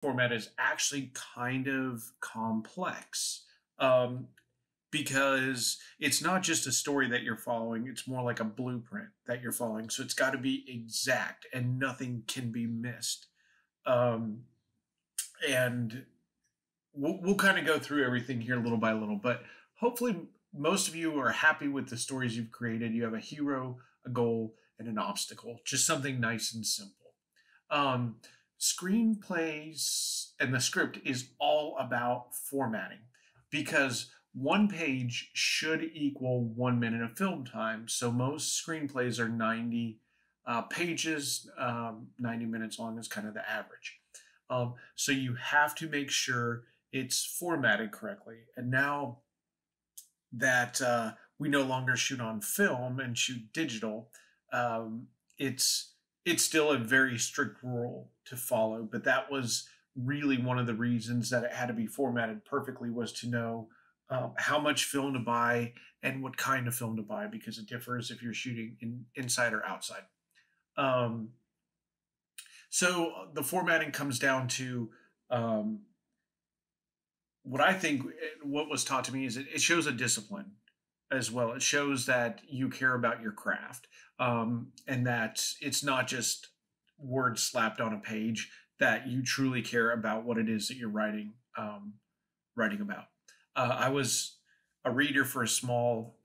format is actually kind of complex. Um, because it's not just a story that you're following, it's more like a blueprint that you're following. So it's got to be exact and nothing can be missed. Um, and we'll kind of go through everything here little by little, but hopefully most of you are happy with the stories you've created. You have a hero, a goal, and an obstacle, just something nice and simple. Um, Screenplays and the script is all about formatting because one page should equal 1 minute of film time. So most screenplays are 90 pages, 90 minutes long is kind of the average. So you have to make sure it's formatted correctly. And now that we no longer shoot on film and shoot digital, um, it's it's still a very strict rule to follow. But that was really one of the reasons that it had to be formatted perfectly, was to know how much film to buy and what kind of film to buy, because it differs if you're shooting inside or outside. Um, so the formatting comes down to um, what I think, what was taught to me is it shows a discipline as well. It shows that you care about your craft, and that it's not just words slapped on a page, that you truly care about what it is that you're writing about. I was a reader for a small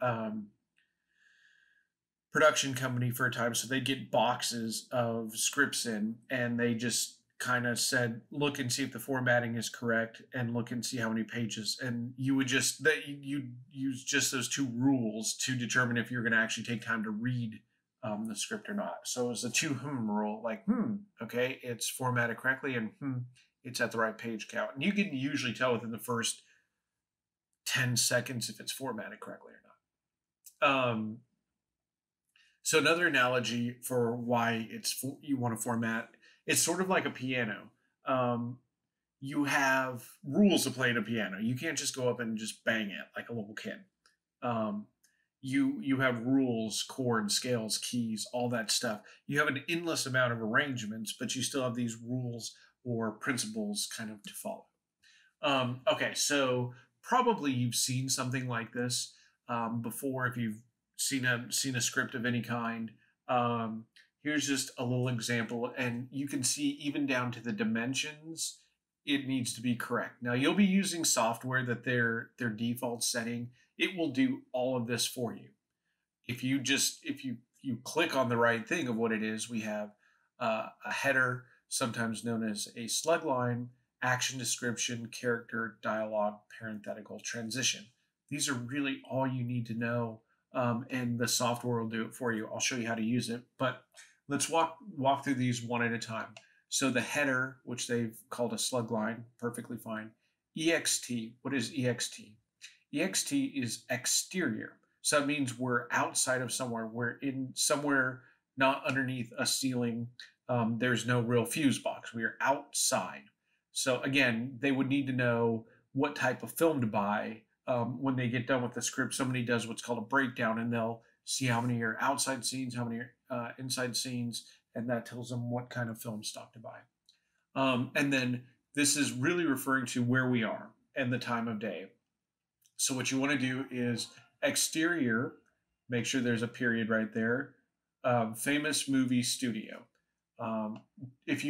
production company for a time, so they'd get boxes of scripts in, and they just kind of said, look and see if the formatting is correct, and look and see how many pages. And you would just that you use just those two rules to determine if you're going to actually take time to read the script or not. So it was a two rule, like okay, it's formatted correctly, and it's at the right page count. And you can usually tell within the first 10 seconds if it's formatted correctly or not. So another analogy for why you want to format, it's sort of like a piano. Um, you have rules to play a piano. You can't just go up and just bang it like a little kid. Um, you have rules, chords, scales, keys, all that stuff. You have an endless amount of arrangements, but you still have these rules or principles kind of to follow. Okay, so probably you've seen something like this before if you've seen a script of any kind. Here's just a little example, and you can see even down to the dimensions, it needs to be correct. Now you'll be using software that their default setting. It will do all of this for you. If you click on the right thing of what it is, we have a header, sometimes known as a slug line, action description, character, dialogue, parenthetical, transition. These are really all you need to know, and the software will do it for you. I'll show you how to use it, but let's walk through these one at a time. So the header, which they've called a slug line, perfectly fine. EXT, what is EXT? EXT is exterior. So that means we're outside of somewhere. We're in somewhere not underneath a ceiling. There's no real fuse box. We are outside. So again, they would need to know what type of film to buy. When they get done with the script, somebody does what's called a breakdown, and they'll see how many are outside scenes, how many are inside scenes, and that tells them what kind of film stock to buy. And then this is really referring to where we are and the time of day. So what you want to do is exterior, make sure there's a period right there. Famous movie studio. If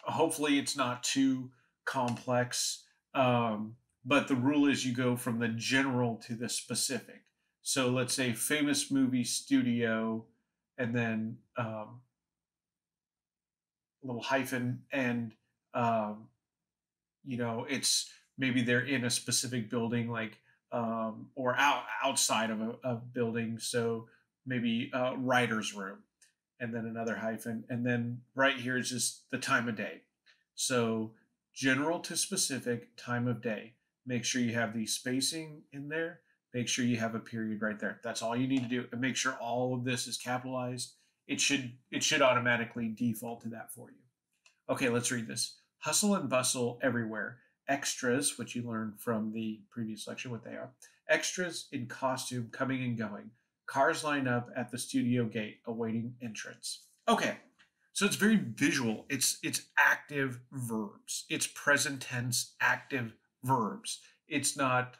hopefully it's not too complex, but the rule is you go from the general to the specific. So let's say famous movie studio, and then a little hyphen, and it's maybe they're in a specific building, like or outside of a building. So maybe a writer's room, and then another hyphen, and then right here is just the time of day. So general to specific, time of day. Make sure you have the spacing in there. Make sure you have a period right there. That's all you need to do, and make sure all of this is capitalized. It should automatically default to that for you. Okay, let's read this. Hustle and bustle everywhere. Extras, which you learned from the previous lecture, what they are. Extras in costume coming and going. Cars line up at the studio gate awaiting entrance. Okay, So it's very visual. It's active verbs. It's present tense active verbs. It's not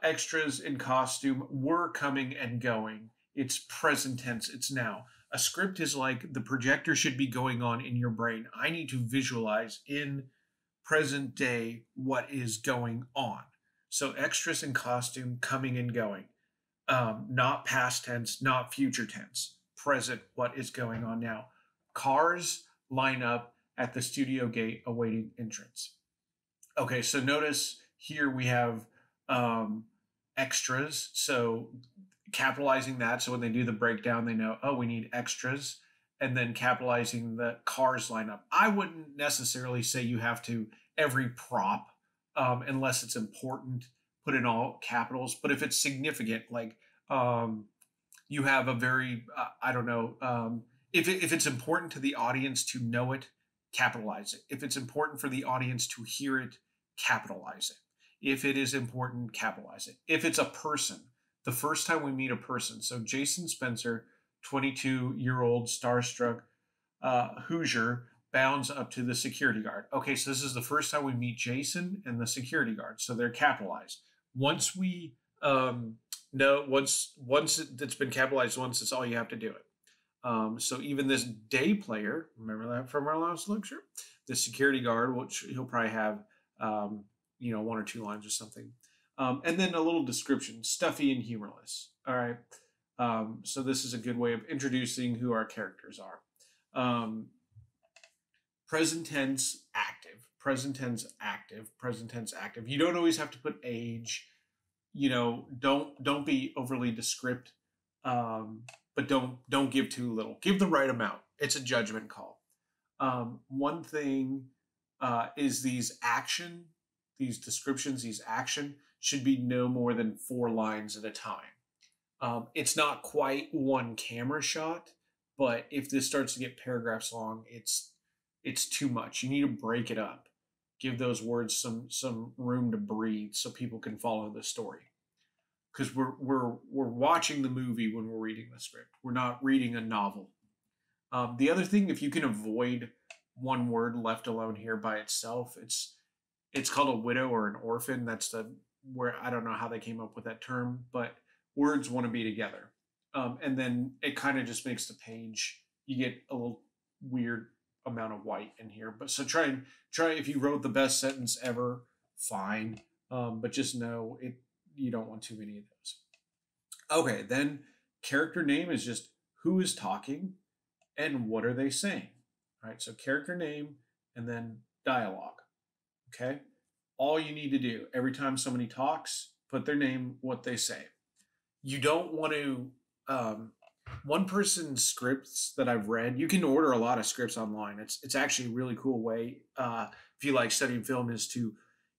extras in costume were coming and going. It's present tense. It's now. A script is like the projector should be going on in your brain. I need to visualize in present day what is going on. So extras in costume coming and going. Not past tense, not future tense. Present, what is going on now. Cars line up at the studio gate awaiting entrance. Okay, so notice here we have extras. So capitalizing that, so when they do the breakdown, they know, oh, we need extras. And then capitalizing the cars lineup. I wouldn't necessarily say you have to every prop unless it's important, put in all capitals. But if it's significant, like you have a very, I don't know, if it's important to the audience to know it, capitalize it. If it's important for the audience to hear it, capitalize it. If it is important, capitalize it. If it's a person, the first time we meet a person, so Jason Spencer, 22-year-old starstruck Hoosier, bounds up to the security guard. Okay, so this is the first time we meet Jason and the security guard, so they're capitalized. Once we know, once it's been capitalized once, it's all you have to do it. So even this day player, remember that from our last lecture? The security guard, which he'll probably have, one or two lines or something. And then a little description, stuffy and humorless. All right. So this is a good way of introducing who our characters are. Present tense active, present tense active, present tense active. You don't always have to put age. Don't be overly descriptive, but don't give too little. Give the right amount. It's a judgment call. One thing is these descriptions, these action should be no more than 4 lines at a time. It's not quite one camera shot, but if this starts to get paragraphs long, it's too much. You need to break it up. Give those words some room to breathe so people can follow the story. Because we're watching the movie when we're reading the script. We're not reading a novel. The other thing, if you can avoid one word left alone here by itself, it's called a widow or an orphan. That's where I don't know how they came up with that term, but words want to be together. And then it kind of just makes the page, you get a little weird amount of white in here. But so try if you wrote the best sentence ever, fine. But just know you don't want too many of those. Okay, then character name is just who is talking and what are they saying. All right, so character name and then dialogue. Okay, all you need to do every time somebody talks, put their name, what they say. You don't want to one person's scripts that I've read, you can order a lot of scripts online. It's actually a really cool way, if you like studying film, is to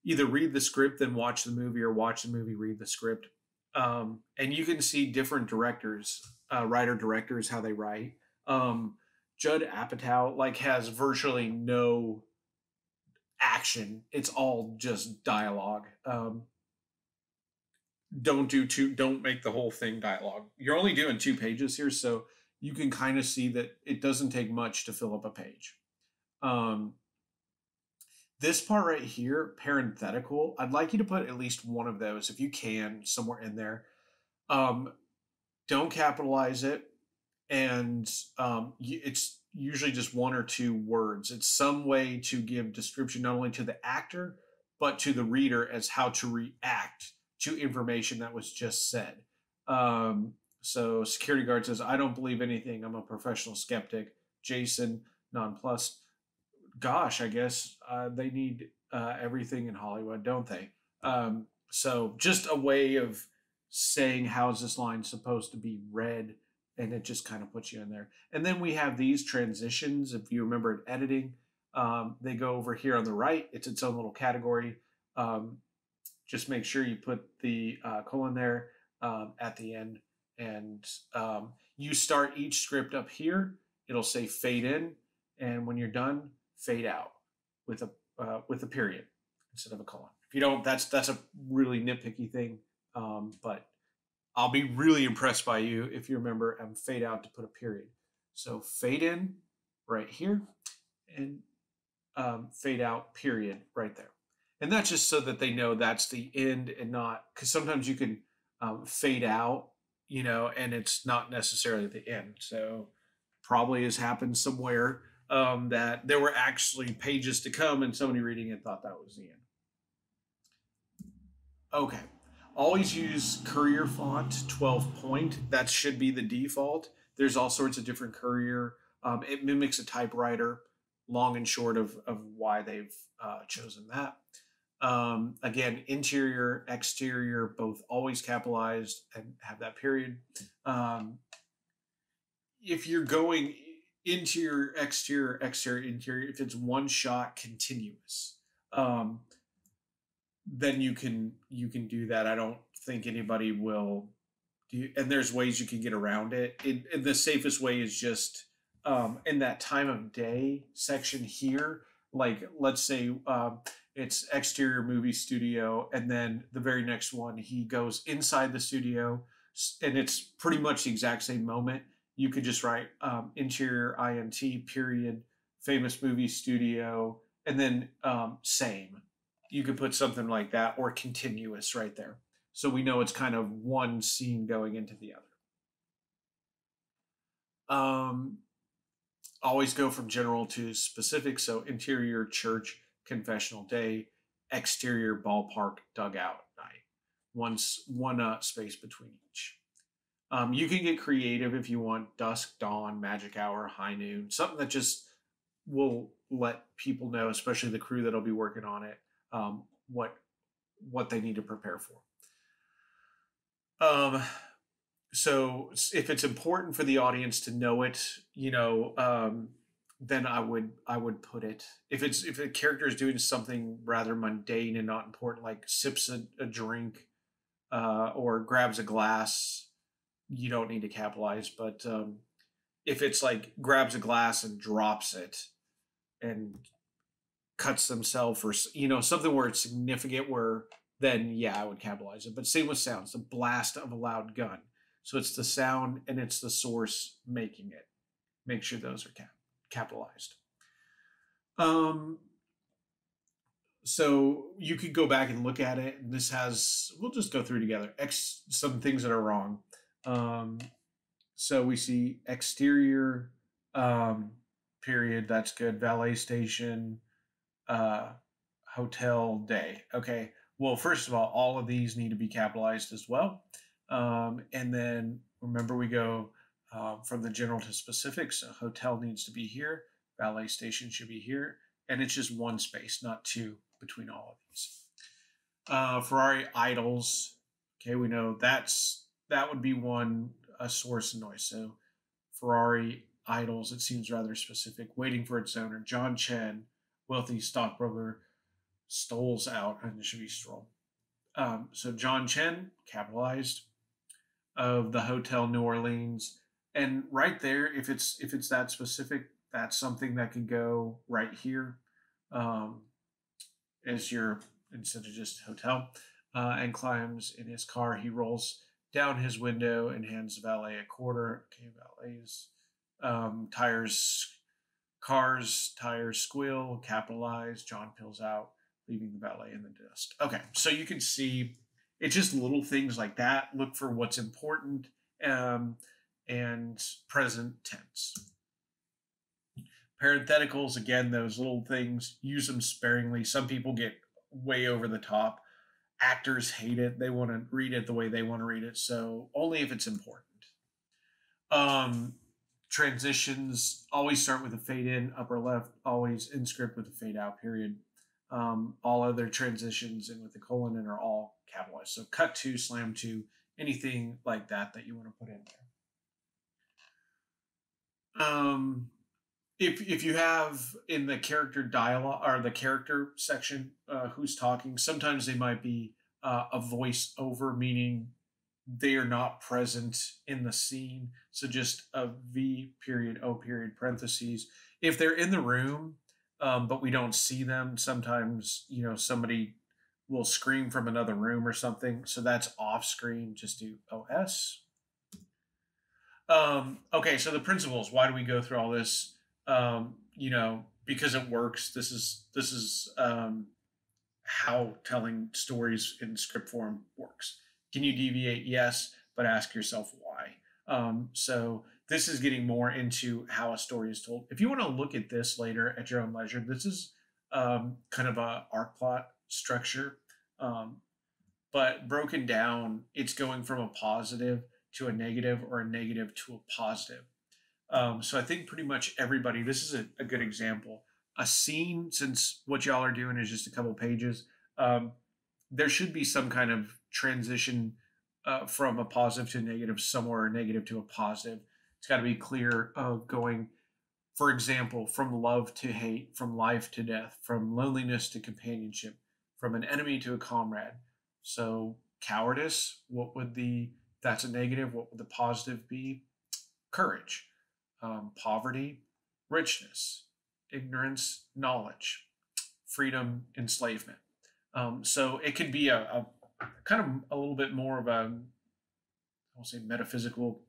either read the script then watch the movie, or watch the movie, read the script. And you can see different directors, writer directors, how they write. Judd Apatow has virtually no action. It's all just dialogue. Don't make the whole thing dialogue. You're only doing 2 pages here, so you can kind of see that it doesn't take much to fill up a page. This part right here, parenthetical, I'd like you to put at least one of those, if you can, somewhere in there. Don't capitalize it, and it's usually just 1 or 2 words. It's some way to give description not only to the actor, but to the reader as how to react to information that was just said. So security guard says, I don't believe anything. I'm a professional skeptic. Jason, nonplussed. Gosh, I guess they need everything in Hollywood, don't they? So just a way of saying how is this line supposed to be read, and it just kind of puts you in there. And then we have these transitions. If you remember in editing, they go over here on the right. It's its own little category. Just make sure you put the colon there at the end. And you start each script up here. It'll say fade in. And when you're done, fade out with a period instead of a colon. If you don't, that's a really nitpicky thing. But I'll be really impressed by you if you remember fade out to put a period. So fade in right here and fade out period right there. And that's just so that they know that's the end and not, because sometimes you can fade out, and it's not necessarily the end. So probably has happened somewhere that there were actually pages to come and somebody reading it thought that was the end. Okay. Always use Courier font 12 point. That should be the default. There's all sorts of different Courier. It mimics a typewriter, long and short of why they've chosen that. Again, interior, exterior, both always capitalized and have that period. If you're going interior, exterior, exterior, interior, if it's one shot continuous, then you can do that. I don't think anybody will do, and there's ways you can get around it. And the safest way is just in that time of day section here. Like let's say it's exterior movie studio, and then the very next one he goes inside the studio, and it's pretty much the exact same moment. You could just write interior int period famous movie studio, and then same. You could put something like that, or continuous right there. So we know it's kind of one scene going into the other. Always go from general to specific. So interior church, confessional day, exterior ballpark, dugout night. One space between each. You can get creative if you want dusk, dawn, magic hour, high noon, something that just will let people know, especially the crew that'll be working on it, what they need to prepare for. So if it's important for the audience to know it, then I would put it. If a character is doing something rather mundane and not important, like sips a drink or grabs a glass, you don't need to capitalize. But if it's like grabs a glass and drops it and cuts themselves, or something where it's significant, where then yeah, I would capitalize it. But same with sounds, the blast of a loud gun. So it's the sound and it's the source making it. Make sure those are capitalized. So you could go back and look at it, and this has, we'll just go through together some things that are wrong. So we see exterior period, that's good. Valet station, hotel day. Okay, well, first of all of these need to be capitalized as well. And then remember, we go from the general to specific. So hotel needs to be here, valet station should be here, and it's just one space, not two, between all of these. Ferrari idles. Okay, we know that would be one, a source of noise. So Ferrari idles, it seems rather specific. Waiting for its owner. John Chen, wealthy stockbroker, stoles out, and it should be stroll. So John Chen, capitalized, of the Hotel New Orleans. And right there, if it's that specific, that's something that can go right here as your, instead of just hotel. And climbs in his car. He rolls down his window and hands the valet a quarter. Okay, valets. Tires squeal, capitalized. John peels out, leaving the valet in the dust. Okay, so you can see it's just little things like that. Look for what's important, and present tense. Parentheticals, again, those little things, use them sparingly. Some people get way over the top. Actors hate it. They want to read it the way they want to read it. So only if it's important. Transitions, always start with a fade in, upper left, always in script with a fade out period. All other transitions in with the colon and are all capitalized. So cut to, slam to, anything like that you want to put in there. If you have in the character dialogue or the character section who's talking, sometimes they might be a voiceover, meaning they are not present in the scene. So just a V period, O period, parentheses. If they're in the room, but we don't see them, sometimes, somebody will scream from another room or something. So that's off screen. Just do OS. Okay, so the principles. Why do we go through all this? Because it works. This is how telling stories in script form works. Can you deviate? Yes, but ask yourself why. So this is getting more into how a story is told. If you want to look at this later at your own leisure, this is kind of a arc plot structure, um, but broken down. It's going from a positive to a negative or a negative to a positive. So I think pretty much everybody. This is a good example. A scene, since what y'all are doing is just a couple pages, um, there should be some kind of transition from a positive to a negative somewhere, a negative to a positive. It's got to be clear of going, for example, from love to hate, from life to death, from loneliness to companionship, from an enemy to a comrade. So cowardice, that's a negative. What would the positive be? Courage. Poverty, richness, ignorance, knowledge, freedom, enslavement. So it could be a kind of a little bit more of a, I'll say, metaphysical,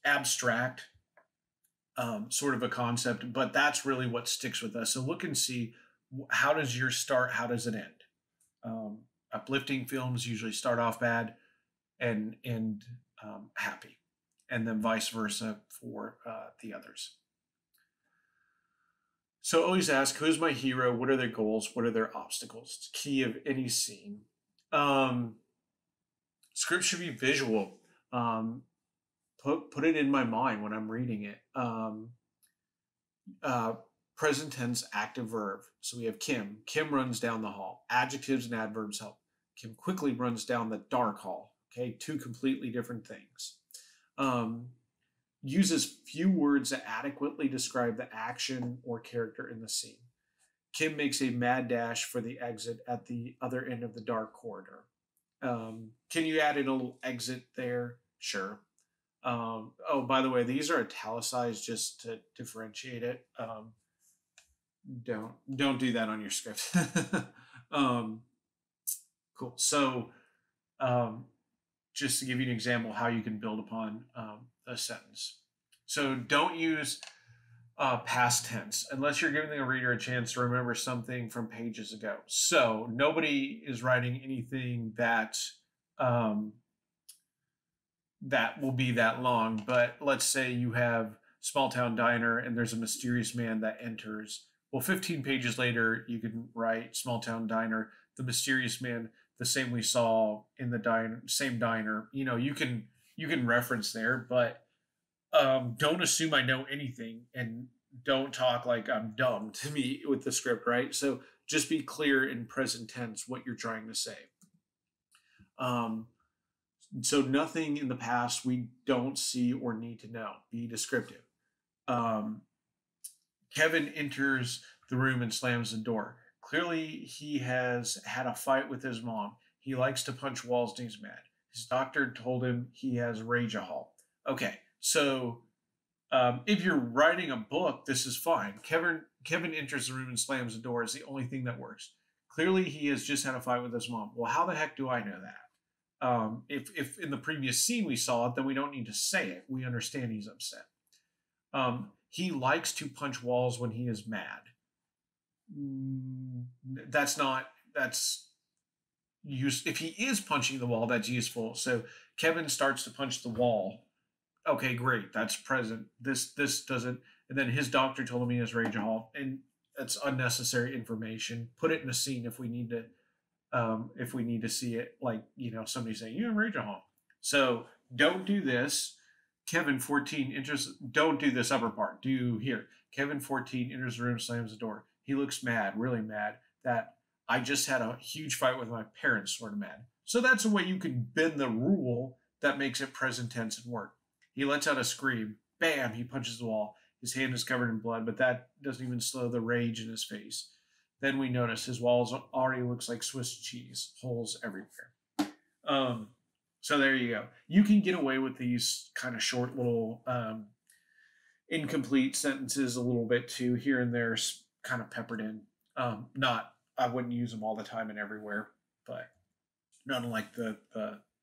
abstract sort of a concept, but that's really what sticks with us. So look and see, how does your start, how does it end? Uplifting films usually start off bad and end happy, and then vice versa for the others. So always ask, who's my hero? What are their goals? What are their obstacles? It's key of any scene. Um, Script should be visual. Um, put it in my mind when I'm reading it. Uh, Present tense, active verb. So we have Kim. Kim runs down the hall. Adjectives and adverbs help. Kim quickly runs down the dark hall. Okay, two completely different things. Um, Uses few words that adequately describe the action or character in the scene. Kim makes a mad dash for the exit at the other end of the dark corridor. Can you add in a little exit there? Sure. Oh, by the way, these are italicized just to differentiate it. Don't do that on your script. um, cool. So, um, just to give you an example how you can build upon a sentence. So don't use past tense unless you're giving the reader a chance to remember something from pages ago. So nobody is writing anything um, that will be that long. But let's say you have small town diner and there's a mysterious man that enters. Well, 15 pages later, you can write small town diner, the mysterious man, the same we saw in the same diner. You can reference there, but don't assume I know anything, and don't talk like I'm dumb to me with the script, right? So just be clear in present tense what you're trying to say. Um, so nothing in the past we don't see or need to know. Be descriptive. Um, Kevin enters the room and slams the door. Clearly, he has had a fight with his mom. He likes to punch walls and he's mad. His doctor told him he has rageahol. Okay, so if you're writing a book, this is fine. Kevin enters the room and slams the door is the only thing that works. Clearly, he has just had a fight with his mom. Well, how the heck do I know that? If in the previous scene we saw it, then we don't need to say it. We understand he's upset. He likes to punch walls when he is mad. That's use. If he is punching the wall, that's useful. So Kevin starts to punch the wall. Okay, great. That's present. This doesn't. And then his doctor told him he has rageahol, and that's unnecessary information. Put it in a scene if we need to. If we need to see it, like somebody saying you have rageahol. So don't do this. Kevin 14 enters. Don't do this upper part. Do here. Kevin 14 enters the room, slams the door. He looks mad, really mad. That I just had a huge fight with my parents, sort of mad. So that's a way you can bend the rule that makes it present tense and work. He lets out a scream. Bam! He punches the wall. His hand is covered in blood, but that doesn't even slow the rage in his face. Then we notice his walls already looks like Swiss cheese, holes everywhere. So there you go. You can get away with these kind of short little incomplete sentences a little bit too, here and there, kind of peppered in. I wouldn't use them all the time and everywhere, but not unlike the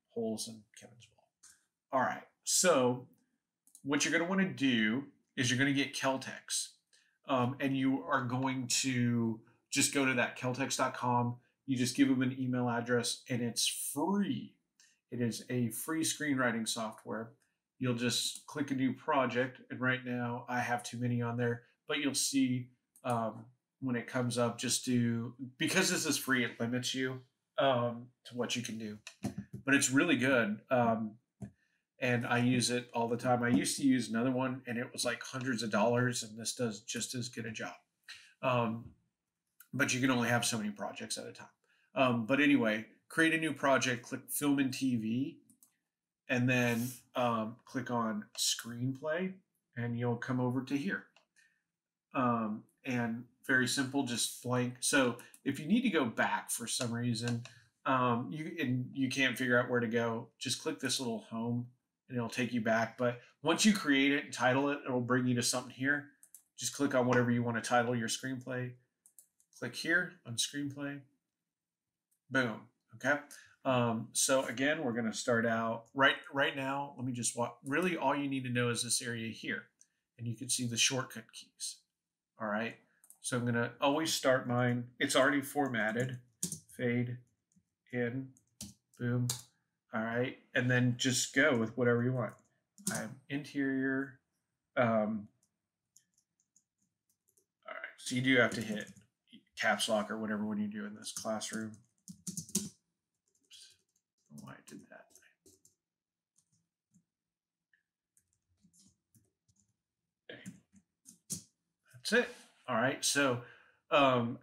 holes in Kevin's wall. All right. So what you're going to want to do is you're going to get Celtx. And you are going to just go to that Celtx.com. You just give them an email address and it's free. It is a free screenwriting software. You'll just click a new project. And right now I have too many on there, but you'll see when it comes up, just do, because this is free, it limits you to what you can do. But it's really good. And I use it all the time. I used to use another one, and it was like hundreds of dollars, and this does just as good a job. But you can only have so many projects at a time. But anyway, create a new project, click Film and TV, and then click on Screenplay, and you'll come over to here. And very simple, just blank. So if you need to go back for some reason, you can't figure out where to go, just click this little home and it'll take you back. But once you create it and title it, it'll bring you to something here. Just click on whatever you want to title your screenplay. Click here on Screenplay. Boom. Okay. So again, we're going to start out right now. Let me just walk. Really, all you need to know is this area here, and you can see the shortcut keys. All right. So I'm going to always start mine. It's already formatted. Fade in. Boom. All right. And then just go with whatever you want. I'm interior. All right. So you do have to hit caps lock or whatever when you're doing this. Classroom. Oops. I don't know why I did that. Okay. That's it. All right. So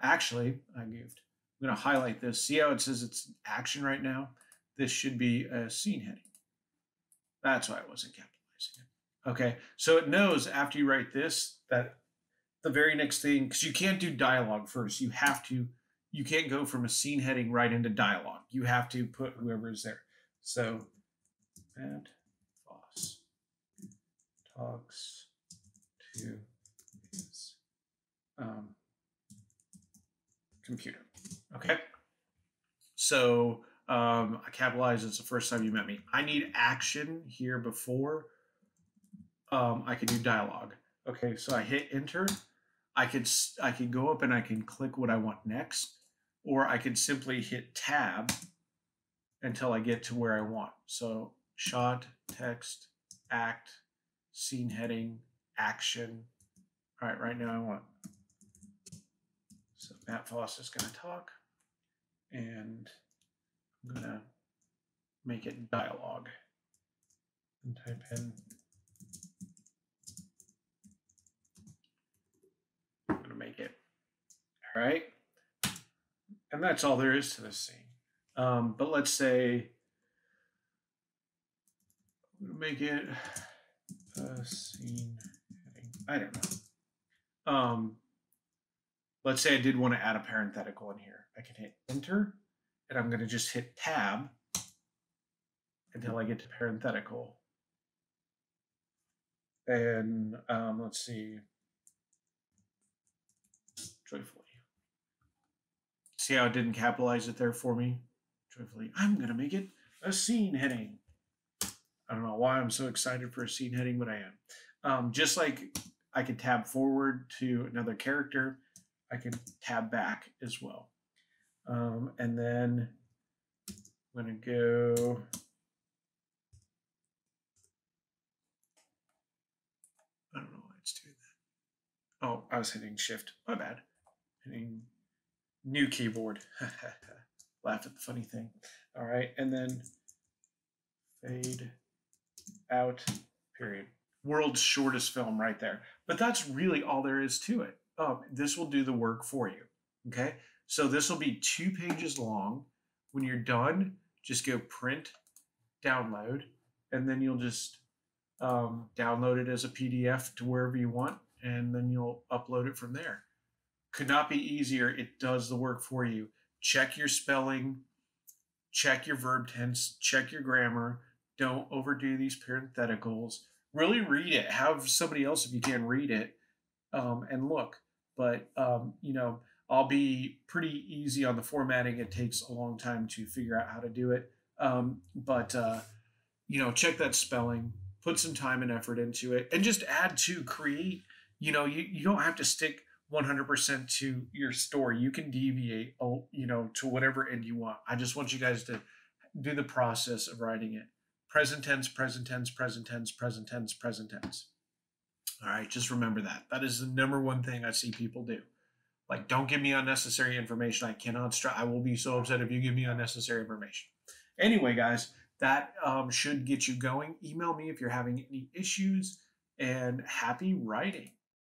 actually, I goofed. I'm going to highlight this. See how it says it's action right now? This should be a scene heading. That's why I wasn't capitalizing it. Okay, so it knows after you write this that the very next thing, because you can't do dialogue first. You can't go from a scene heading right into dialogue. You have to put whoever is there. So Matt Foss talks to his computer. Okay, so I capitalize. It's the first time you met me. I need action here before I can do dialogue. Okay, so I hit enter. I could go up and I can click what I want next, or I could simply hit tab until I get to where I want. So shot, text, act, scene heading, action. All right, right now I want. So Matt Foss is going to talk, and I'm going to make it dialogue and type in. I'm going to make it. All right. And that's all there is to this scene. But let's say I'm going to make it a scene heading. I don't know. Let's say I did want to add a parenthetical in here. I can hit enter, and I'm going to just hit tab until I get to parenthetical. And let's see, joyfully. See how it didn't capitalize it there for me? Joyfully. I'm going to make it a scene heading. I don't know why I'm so excited for a scene heading, but I am. Just like I could tab forward to another character, I can tab back as well. And then I'm going to go. I don't know why it's doing that. Oh, I was hitting shift. My bad. Hitting new keyboard. Laugh at the funny thing. All right. And then fade out, period. World's shortest film right there. But that's really all there is to it. This will do the work for you. Okay. So this will be 2 pages long. When you're done, just go print, download, and then you'll just download it as a PDF to wherever you want, and then you'll upload it from there. Could not be easier. It does the work for you. Check your spelling, check your verb tense, check your grammar. Don't overdo these parentheticals. Really read it. Have somebody else, if you can, read it and look. But, you know, I'll be pretty easy on the formatting. It takes a long time to figure out how to do it. But check that spelling, put some time and effort into it, and just add to create. You don't have to stick 100% to your story. You can deviate, to whatever end you want. I just want you guys to do the process of writing it. Present tense, present tense, present tense, present tense, present tense. All right, just remember that. That is the number one thing I see people do. Like, don't give me unnecessary information. I cannot I will be so upset if you give me unnecessary information. Anyway, guys, that should get you going. Email me if you're having any issues, and happy writing.